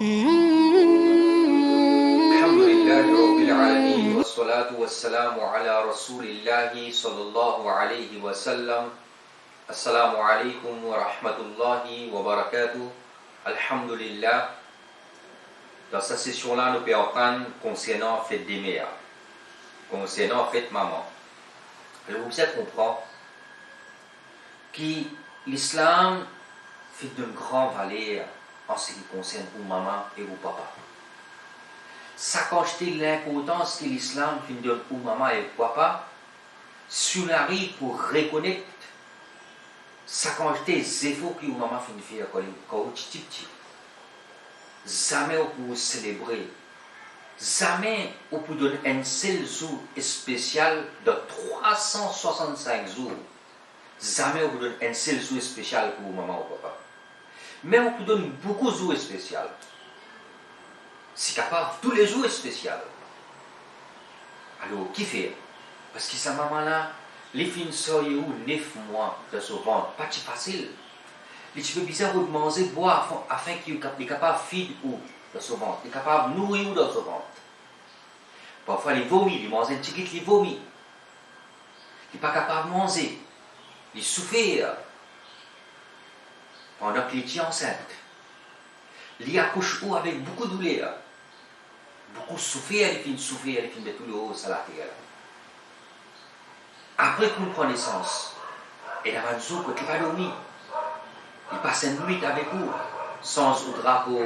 الحمد لله رب العالمين والصلاة والسلام على رسول الله صلى الله عليه وسلم. السلام عليكم ورحمة الله وبركاته. الحمد لله. Dans cette session-là, nous parlons concernant fête des mères, concernant fête maman. Alors vous savez comprendre que l'islam fait d'une grande valeur en ce qui concerne aux maman et aux papa. Ça constate l'importance que l'islam fait donne aux maman et aux papa, si on arrive pour reconnaître, ça constate les efforts que aux maman fait faire quand on est petit. Jamais on peut célébrer, jamais on peut donner un seul jour spécial de 365 jours. Jamais on peut donner un seul jour spécial pour maman ou papa. Mais on peut donner beaucoup de jours spéciaux. C'est capable, tous les jours spéciaux. Alors, qui fait? Parce que sa maman-là, les filles sortent 9 mois de son ventre, pas si facile. Les petits peu bizarre de manger, boire, afin qu'il est capable de faire dans son ventre, il est capable de nourrir dans son ventre. Parfois, il vomit, il mange un petit il vomit. Il n'est pas capable de manger. Il souffre pendant qu'il est enceinte. Il accouche avec beaucoup de douleur. Beaucoup de souffrir, il finit de tout le haut, ça la terre. Après qu'on prend naissance, et la jour qu'il n'a pas dormi, il passe une nuit avec vous, sans au drapeau,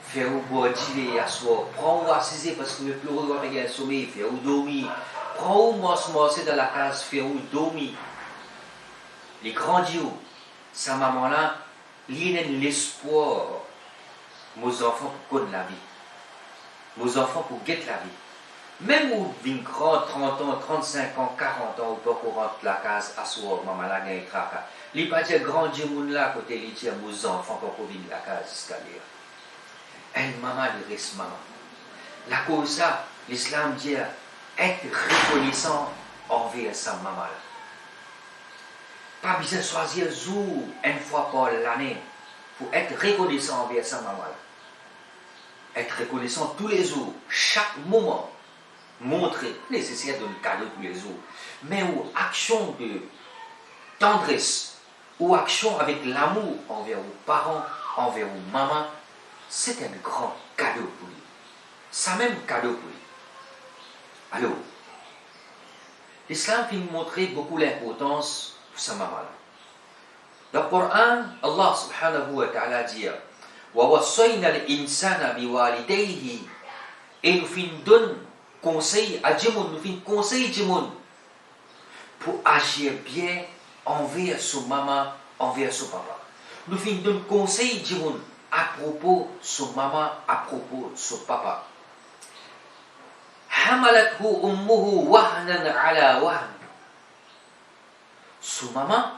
faire ou boire, dîner, asseoir, prends ou assiser parce que le plus heureux doit faire un sommeil, faire ou dormir, prends ou manger dans la case, faire ou dormir. Les grandios, sa maman-là, il a l'espoir, nos enfants pour connaître la vie, nos enfants pour guetter la vie. Même où vient grand 30 ans, 35 ans, 40 ans, ou pas qu'on rentre la case, asseoir, maman là, gagne tracas. Il pas dire grand Dieu là, côté il dit aux enfants pour qu'on vienne la case jusqu'à l'air. Elle maman, il reste maman. La cause ça, l'islam dit être reconnaissant envers sa maman. Pas besoin de choisir un jour, une fois par l'année, pour être reconnaissant envers sa maman. Être reconnaissant tous les jours, chaque moment. Montrer, nécessaire d'un cadeau tous les jours, mais ou action de tendresse, ou action avec l'amour envers vos parents, envers vos mamans, c'est un grand cadeau pour lui. C'est même cadeau pour lui. Alors, l'islam fait montrer beaucoup l'importance pour sa maman. Dans le Coran, Allah subhanahu wa ta'ala dit wa wassayna al-insana biwalidayhi, et nous fin donne conseil à Djimoun, nous faisons conseil Djimoun pour agir bien envers son maman, envers son papa. Nous faisons un conseil Djimoun à propos de son maman, à propos de son papa. Hamalathu ummuhu wahnan ala wahn. Son maman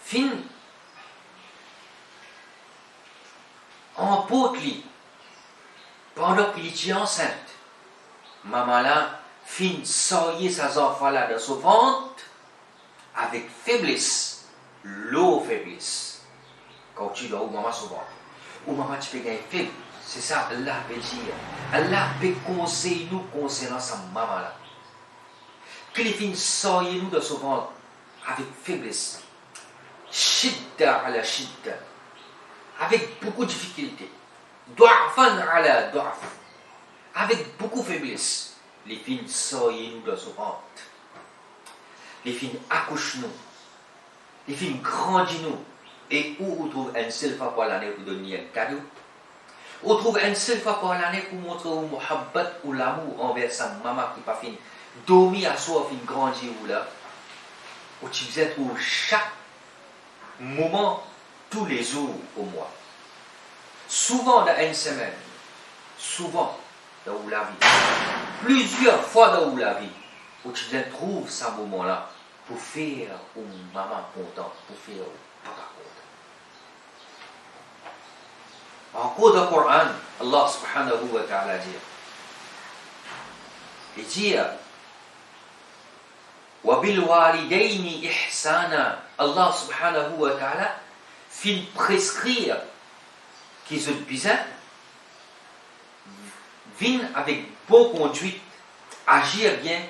fin emporte lui pendant qu'il est enceinte. Maman là, fin sortir ses enfants là dans son ventre avec faiblesse, l'eau faiblesse. Quand tu dois, maman son ventre, ou maman tu peux gagner faible, c'est ça Allah peut dire. Allah peut conseiller nous concernant sa maman là. Qu'il fin sortir nous dans son ventre avec faiblesse, shidda ala shidda, avec beaucoup de difficultés, du'afan ala du'af. Avec beaucoup de faiblesse, les filles sortent nous dans son ventre. Les filles accouchent nous. Les filles grandissent nous. Et où on trouve une seule fois par l'année pour donner un cadeau. On trouve une seule fois par l'année pour montrer au muhabbat ou l'amour envers sa maman qui pas fini. Dormir à soi, fin grandir ou là. Où tu faisais trouver chaque moment, tous les jours au mois. Souvent dans une semaine. Souvent. Dans la vie. Plusieurs fois dans la vie, où tu trouves ce moment-là pour faire une maman contente, pour faire un papa content. Encore dans le Coran, Allah subhanahu wa ta'ala dit, il dit, wa bil walidayni ihsana, Allah subhanahu wa ta'ala fin prescrire qui sont bizarres, viennent avec bonne conduite, agir bien,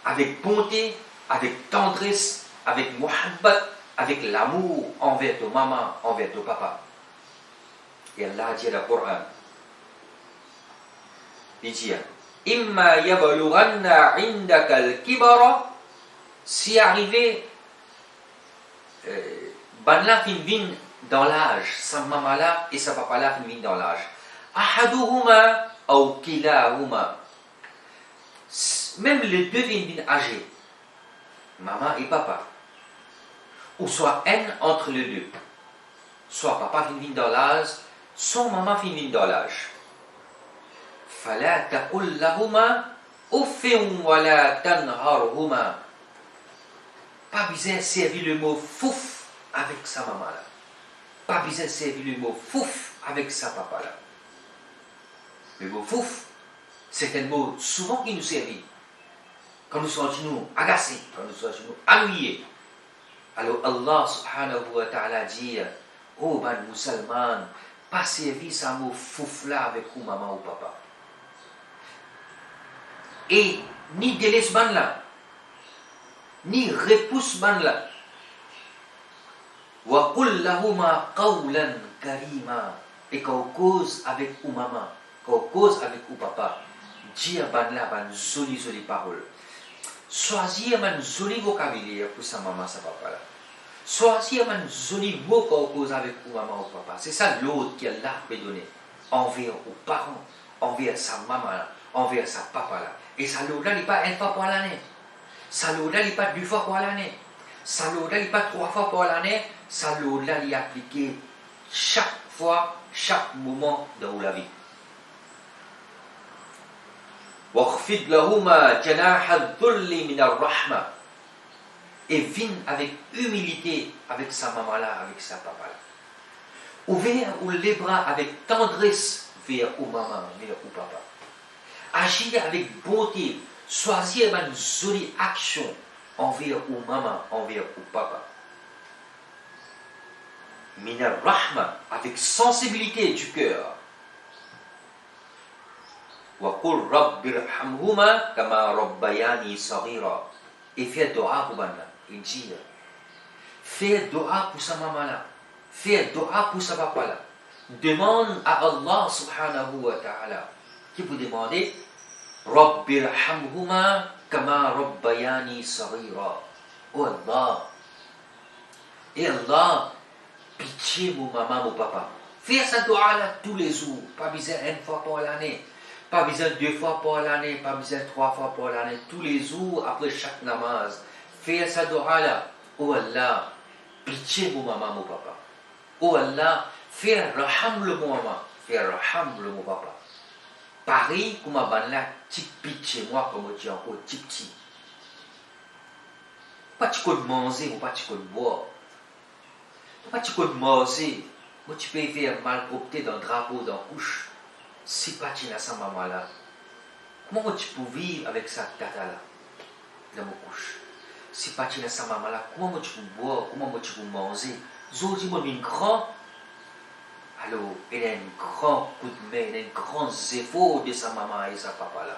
avec bonté, avec tendresse, avec muhabbat, avec l'amour envers ton maman, envers ton papa. Et Allah dit dans le Coran, il dit, Imma yabalughanna indaka al-kibara, si arrivé, banla fin vin dans l'âge, sa maman là et sa papa là fin vin dans l'âge. Ahaduhuma ou kilahuma. Même les deux viennent âgés, maman et papa. Ou soit un entre les deux. Soit papa vient dans l'âge, soit maman vient dans l'âge. فلا تقل لهما أف ولا تنهرهما. Pas besoin de servir le mot fouf avec sa maman là. Pas besoin de servir le mot fouf avec sa papa là. Le mot fouf, c'est un mot souvent qui nous servit. Quand nous sommes agacés, quand nous sommes ennuyés. Alors Allah subhanahu wa ta'ala dit, oh ben musulman, pas servir ce mot fouf là avec ou maman ou papa. Et ni délaisse ban là, ni repousse ban là. Wa qul lahuma qawlan karima. Et qu'on cause avec ou maman, qu'on cause avec ou papa, dire ban là, ban jolie parole. Choisir un joli vocabulaire pour sa maman, sa papa là. Choisir un joli mot qu'on cause avec ou maman ou papa. C'est ça l'autre qu'Allah peut donner envers aux parents, envers sa maman là, envers sa papa là. Et ça l'autre là n'est pas une fois par l'année. Ça l'autre là n'est pas deux fois par l'année. Ça l'autre là n'est pas trois fois par l'année. Ça l'autre là est appliqué chaque fois, chaque moment dans la vie. وَخْفِضْ لَهُمَا جَنَاحَ الذُّلِّ مِنَ الرَّحْمَةِ. Et viens avec humilité avec sa maman là, avec sa papa là. Ouvert les bras avec tendresse vers ou maman, vers ou papa. Agir avec bonté, choisir une jolie action envers ou maman, envers ou papa. Mina rahma, avec sensibilité du cœur. Wa qul rabbirhamhuma kama rabbayani saghira. Et faire dua pour banna, et dire, faire dua pour sa maman là, faire dua pour sa papa là. Demande à Allah subhanahu wa ta'ala, qui vous demandez, rabbirhamhuma kama rabbayani saghira. Oh Allah, et Allah, pitié mon maman, mon papa. Faire sa dua là tous les jours, pas besoin une fois par l'année. Pas besoin deux fois par l'année, pas besoin trois fois par l'année, tous les jours après chaque namaz. Faire sa dua là. Oh Allah, pitié mon maman, mon papa. Oh Allah, faire raham le mon maman, faire raham le mon papa. Pareil comme ma là, petit pitié moi comme je dis encore, petit. Pas tu peux manger ou pas tu peux boire. Pas tu peux manger. Moi tu peux faire mal propter dans le drapeau, dans la couche. Si pas tu n'as sa maman là, comment tu peux vivre avec sa tata là, dans ma couche? Si pas tu n'as sa maman là, comment tu peux boire, comment tu peux manger? Zodi moi une grand, alors il a un grand coup de main, il a un grand effort de sa maman et sa papa là.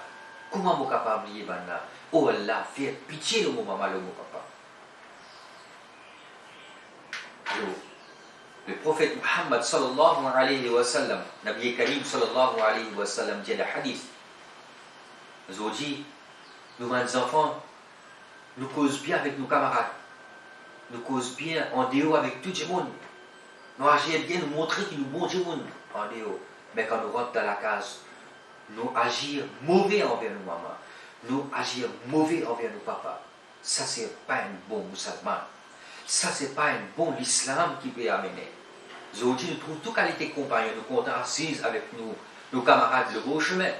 Comment moi capable de vivre là? Oh Allah, fais pitié de mon maman, de mon papa. Alors, le prophète Muhammad sallallahu alayhi wa sallam, Nabi Karim sallallahu alayhi wa sallam dit le hadith. Nous dit, nous, mes enfants, nous causons bien avec nos camarades. Nous causons bien en dehors avec tout le monde. Nous agissons bien, nous montrer que nous bon monde en dehors. Mais quand nous rentrons dans la case, nous agissons mauvais envers nos mamans. Nous agissons mauvais envers nos papas. Ça, c'est pas un bon musulman. Ça, c'est pas un bon l'islam qui peut amener. Aujourd'hui, nous trouvons toute qualité de compagnon. Nous comptons assises avec nos camarades le beau chemin.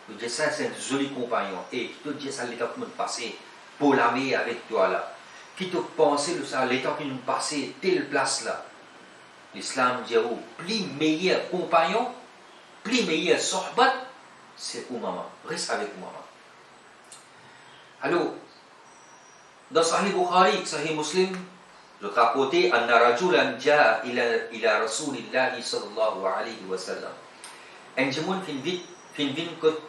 Nous disons ça, c'est un joli compagnon. Et qui te dit ça, l'état qui nous passé pour l'amener avec toi là. Qui te pense ça, l'état qui nous passé telle place là. L'islam dit, oh, plus meilleur compagnon, plus meilleur sohbat, c'est ou maman. Reste avec maman. Alors, dans Sahih Bukhari, Sahih Muslim, D'autre côté, anna rajulan jaa ila rasulillahi sallallahu alayhi wa sallam. Un jimun fin vin que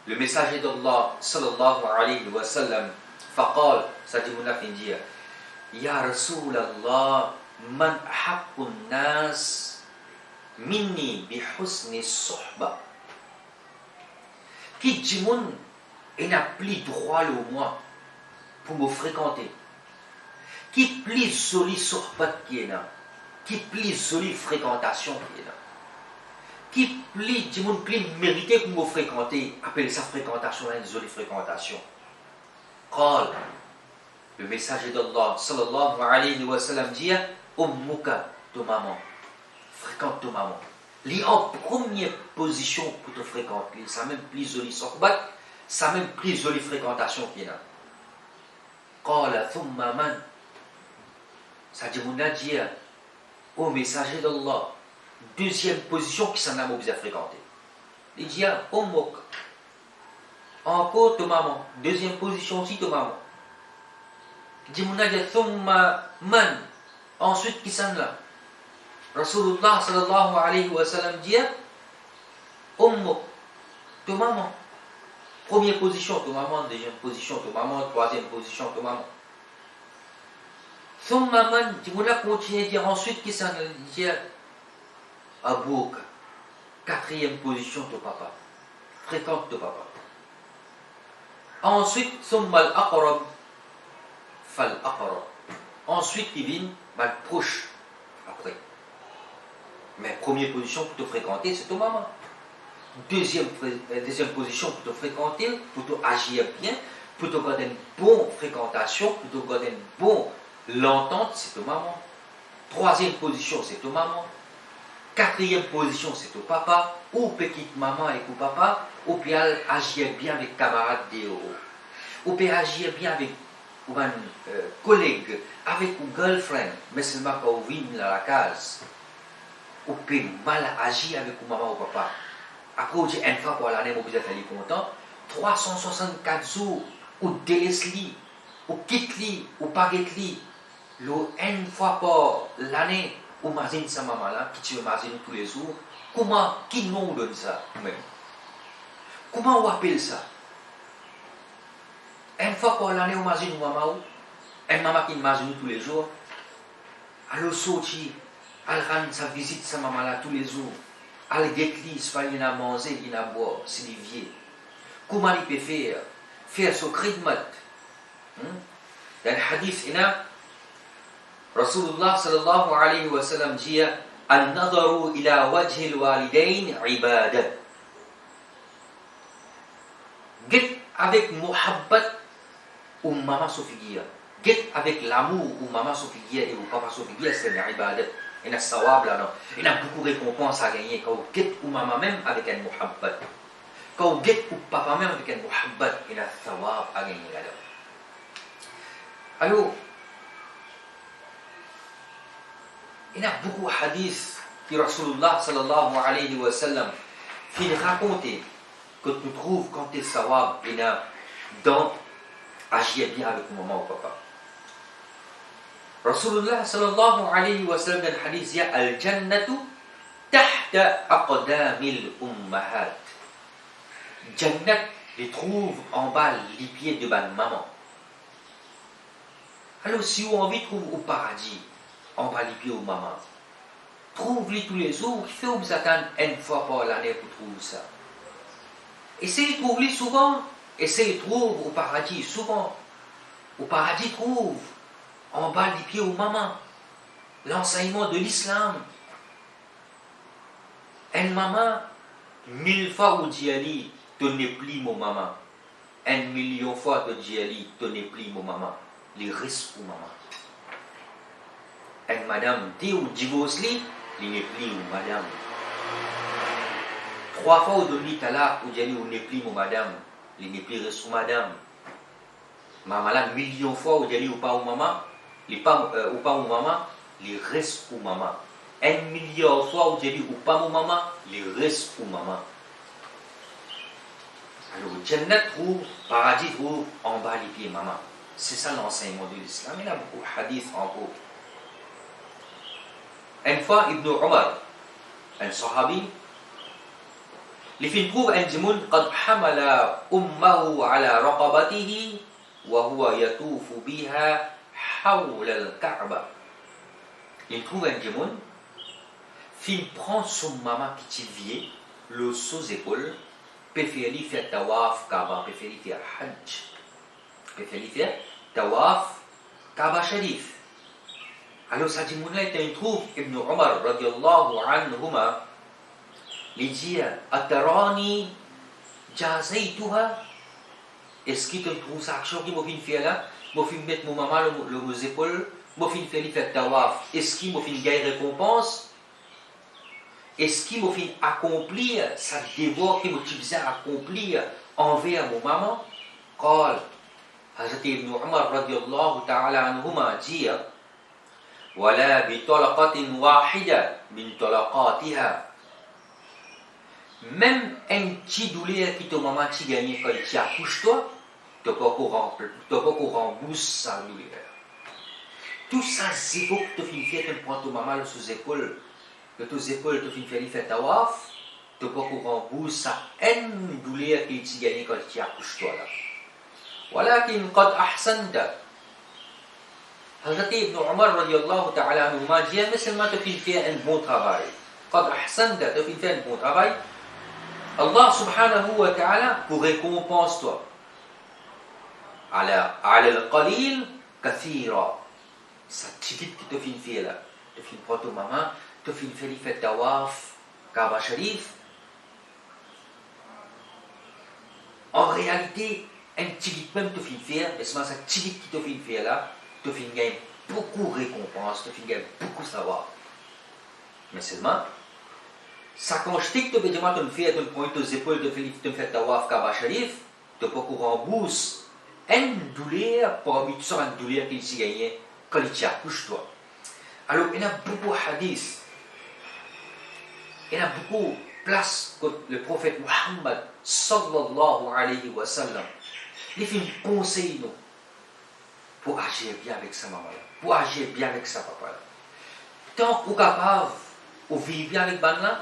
le messager d'Allah sallallahu alayhi wa sallam faqal, sa jimuna fin dire, ya Rasulallah, man haqqun nas minni bi husni suhba. Qui jimun n'a plus droit le moi pour me fréquenter. Qui plus jolie sohbat qui est là, qui plus jolie fréquentation qui est là, qui plus du monde plus mérité pour me fréquenter, appelle sa fréquentation une jolie fréquentation. Qal, le messager d'Allah sallallahu alayhi wa sallam dit, ummuka, ton maman, fréquente ton maman. Lui en première position pour te fréquenter, ça même plus jolie sohbat, ça même plus jolie fréquentation qui est là. Qala thumma man. Ça dit, mon dit au messager d'Allah, deuxième position qui s'en a obligé à fréquenter. Il dit, oh mok, encore ton maman, deuxième position aussi ton maman. Il dit, mon dit, thumma man, ensuite qui s'en a. Rasulullah sallallahu alayhi wa sallam dit, oh mok, ton maman. Première position, ton maman, deuxième position, ton maman, troisième position, ton maman. Son maman, tu voulais continuer à dire ensuite qui s'en dit Abouk, quatrième position de papa, fréquente de papa. Ensuite, son mal aqrab, fal aqrab. Ensuite, il vient mal proche après. Mais première position pour te fréquenter, c'est ton maman. Deuxième position pour te fréquenter, pour te agir bien, pour te garder une bonne fréquentation, pour te garder une bonne l'entente, c'est ton maman. Troisième position, c'est ton maman. Quatrième position, c'est ton papa. Ou petite maman et ou papa. Ou bien agir bien avec camarades de ou bien agir bien avec un collègue, avec un girlfriend. Mais seulement quand on vit dans la case. Ou bien mal agir avec une maman ou papa. Après, on dit une fois pour l'année, on peut être content. 364 jours, ou délaisse-li, ou quitte-li, ou pas quitte-li. Une fois par l'année, on imagine sa maman là, qui tu imagines tous les jours, comment, qui nous donne ça même? Comment on appelle ça? Une fois par l'année, on imagine une maman qui imagine tous les jours, elle sortit, elle rend sa visite sa maman là tous les jours, elle décline, il a mangé, il a boire, c'est des vieux. Comment il peut faire ce khidmat? Dans le hadith, il y a Rasulullah sallallahu alayhi wa sallam dit An-nadaru ila wajhi al-walidain ibadah. Get avec muhabbat ou maman Sophia. Get avec l'amour ou maman Sophia et ou papa Sophia, c'est une ibadah. Il y a sawab là, non? Il y a beaucoup de récompenses à gagner quand vous get ou maman même avec un muhabbat. Quand vous get ou papa même avec un muhabbat, il y a sawab à gagner là-dedans. Alors, il y a beaucoup de hadiths que Rasulullah sallallahu alayhi wa sallam qui racontent que tu trouves quand tu es sawab, il y a dans agir bien avec maman ou papa. Rasulullah sallallahu alayhi wa sallam dans le hadith dit Al-Jannatu tahta aqdamil ummahat. Jannat les trouve en bas les pieds de ma maman. Alors si vous avez envie de trouver au paradis, on va les pieds aux mamans. Trouve-les tous les jours, fais où vous attendre une fois par l'année pour trouver ça. Essayez de trouver souvent, essayez de trouver au paradis souvent. Au paradis, trouve en bas des pieds aux mamans l'enseignement de l'islam. Une maman, 1000 fois où dit Ali, tenez plus mon maman. 1 million fois que dit Ali, tenez plus mon maman. Les risques pour maman. Et madame dit ou divorce li, il n'est plus ou madame. 3 fois au donné talak ou dit ou n'est plus mon madame, il n'est plus resté madame. Maman là 1 million fois ou dit ou pas ou maman, il pas ou pas ou maman, il reste ou maman. 1 million fois ou dit ou pas ou maman, il reste ou maman. Alors Jannat trouve, paradis trouve en bas les pieds maman. C'est ça l'enseignement de l'islam. Il y a beaucoup de hadiths en cours. Une fois, Ibn Omar, un sahabi, les filles trouvent un djimoun قد حمل أمه على رقبته وهو يطوف بها حول الكعبة. Il trouve un djimoun, il prend son maman qui vient, le sous épaules, préfère lui faire tawaf Kaaba, préfère lui faire hajj, préfère lui faire tawaf Kaaba Sharif. Alors ça djimoun-là, il trouve Ibn Omar radiallahu anhuma, il dit Atarani jazaytuha. Est-ce qu'il te trouve ça action qui m'a fait là? M'a fait mettre mon maman aux épaules, m'a fait faire tawaf. Est-ce qu'il m'a fait gagner récompense? Est-ce qu'il m'a fait accomplir sa devoir qui m'a utilisé à accomplir envers mon maman? قال حضرت ابن عمر رضي الله تعالى عنهما dit ولا بطلقة واحدة من طلقاتها. Même un petit douleur qui te maman qui gagne quand tu accouches toi, tu peux pas rembourser sa douleur. Tout ça, c'est pour que tu finisses de prendre ton maman sous épaules, que tes épaules te finissent faire tawaf, tu peux pas rembourser sa douleur qui tu gagne quand tu accouches toi là. ولكن قد أحسنت. Hazrat Ibn Omar radiallahu ta'ala anhuma dit, mais seulement tu finis faire un bon travail. قد أحسنت, tu finis faire un bon travail. Allah subhanahu wa ta'ala pour récompense toi. على القليل كثيرا. Ça t'évite que tu finis faire là. Tu finis prendre ton maman, tu finis faire tawaf Kaaba Sharif. En réalité, un petit vite même te finis faire, mais c'est ça petit vite qui te finis faire là, te finis gagner beaucoup de récompenses, te finis gagner beaucoup de savoir. Mais seulement, ça quand je dis que tu veux dire te me faire, te me prendre tes épaules, te me faire tawaf Kaaba Sharif, tu peux qu'on rembourse une douleur parmi toutes sortes de douleurs qu'il s'y gagne quand il t'y accouche toi. Alors, il y a beaucoup de hadiths, il y a beaucoup de place que le prophète Muhammad sallallahu alayhi wa sallam, il fait un conseil nous pour agir bien avec sa maman, pour agir bien avec sa papa. Tant qu'on est capable de vivre bien avec Banna,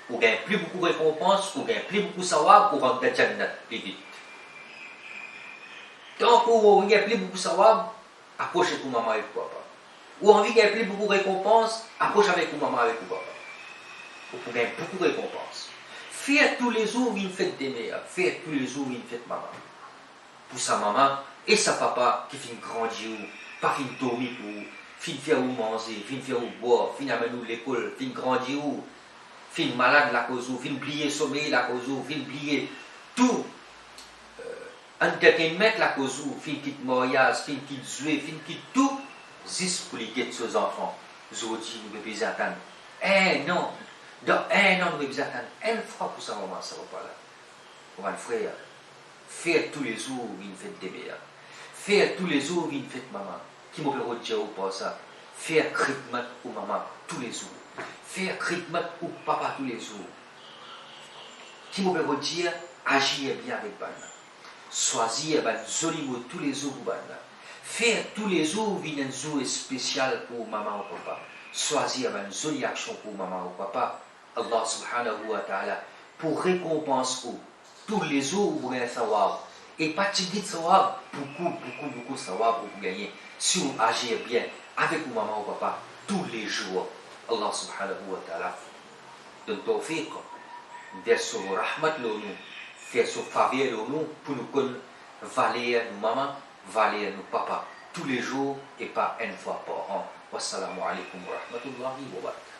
on gagne plus beaucoup de récompenses, on gagne plus beaucoup de savoir pour rentrer dans le Jannat plus vite. Tant qu'on gagne plus beaucoup de savoir, approchez pour maman et pour papa. Ou envie de gagner plus beaucoup de récompenses, approche avec pour maman et pour papa. Pour gagner beaucoup de récompenses. Faire tous les jours une fête des meilleurs, faire tous les jours une fête maman. Pour sa maman et sa papa qui finit grandir, pas finit dormir pour, finit faire ou manger, finit faire ou boire, finit amener nous l'école, finit grandir, finit malade la cause, finit oublier sommeil la cause, finit oublier tout. Entertainment la cause, finit quitte mariage, finit quitte jouer, finit quitte tout, juste pour les guetter ses enfants. Aujourd'hui, nous devons attendre. Non. Dans un an, nous devons attendre. Une fois pour sa maman, ça ne va pas là. Pour un frère. Faire tous les jours une fête de béa. Faire tous les jours une fête maman. Qui m'a fait dire ou pas ça? Faire khidmat pour maman tous les jours. Faire khidmat pour papa tous les jours. Qui m'a fait dire agir bien avec Banna. Choisir un joli mot tous les jours pour Banna. Faire tous les jours une journée spéciale pour maman ou papa. Choisir une jolie action pour maman ou papa. Allah subhanahu wa ta'ala pour récompense ou tous les jours vous gagnez savoir et pas de savoir beaucoup de savoir pour vous gagner si vous agissez bien avec vos maman ou papa tous les jours. Allah subhanahu wa ta'ala donne tawfiq vers son rahmat nous faire son faveur nous pour nous valer nos mamans valer nos papas tous les jours et pas une fois par an. Wassalamu alaikum wa rahmatullahi wa barakatuh.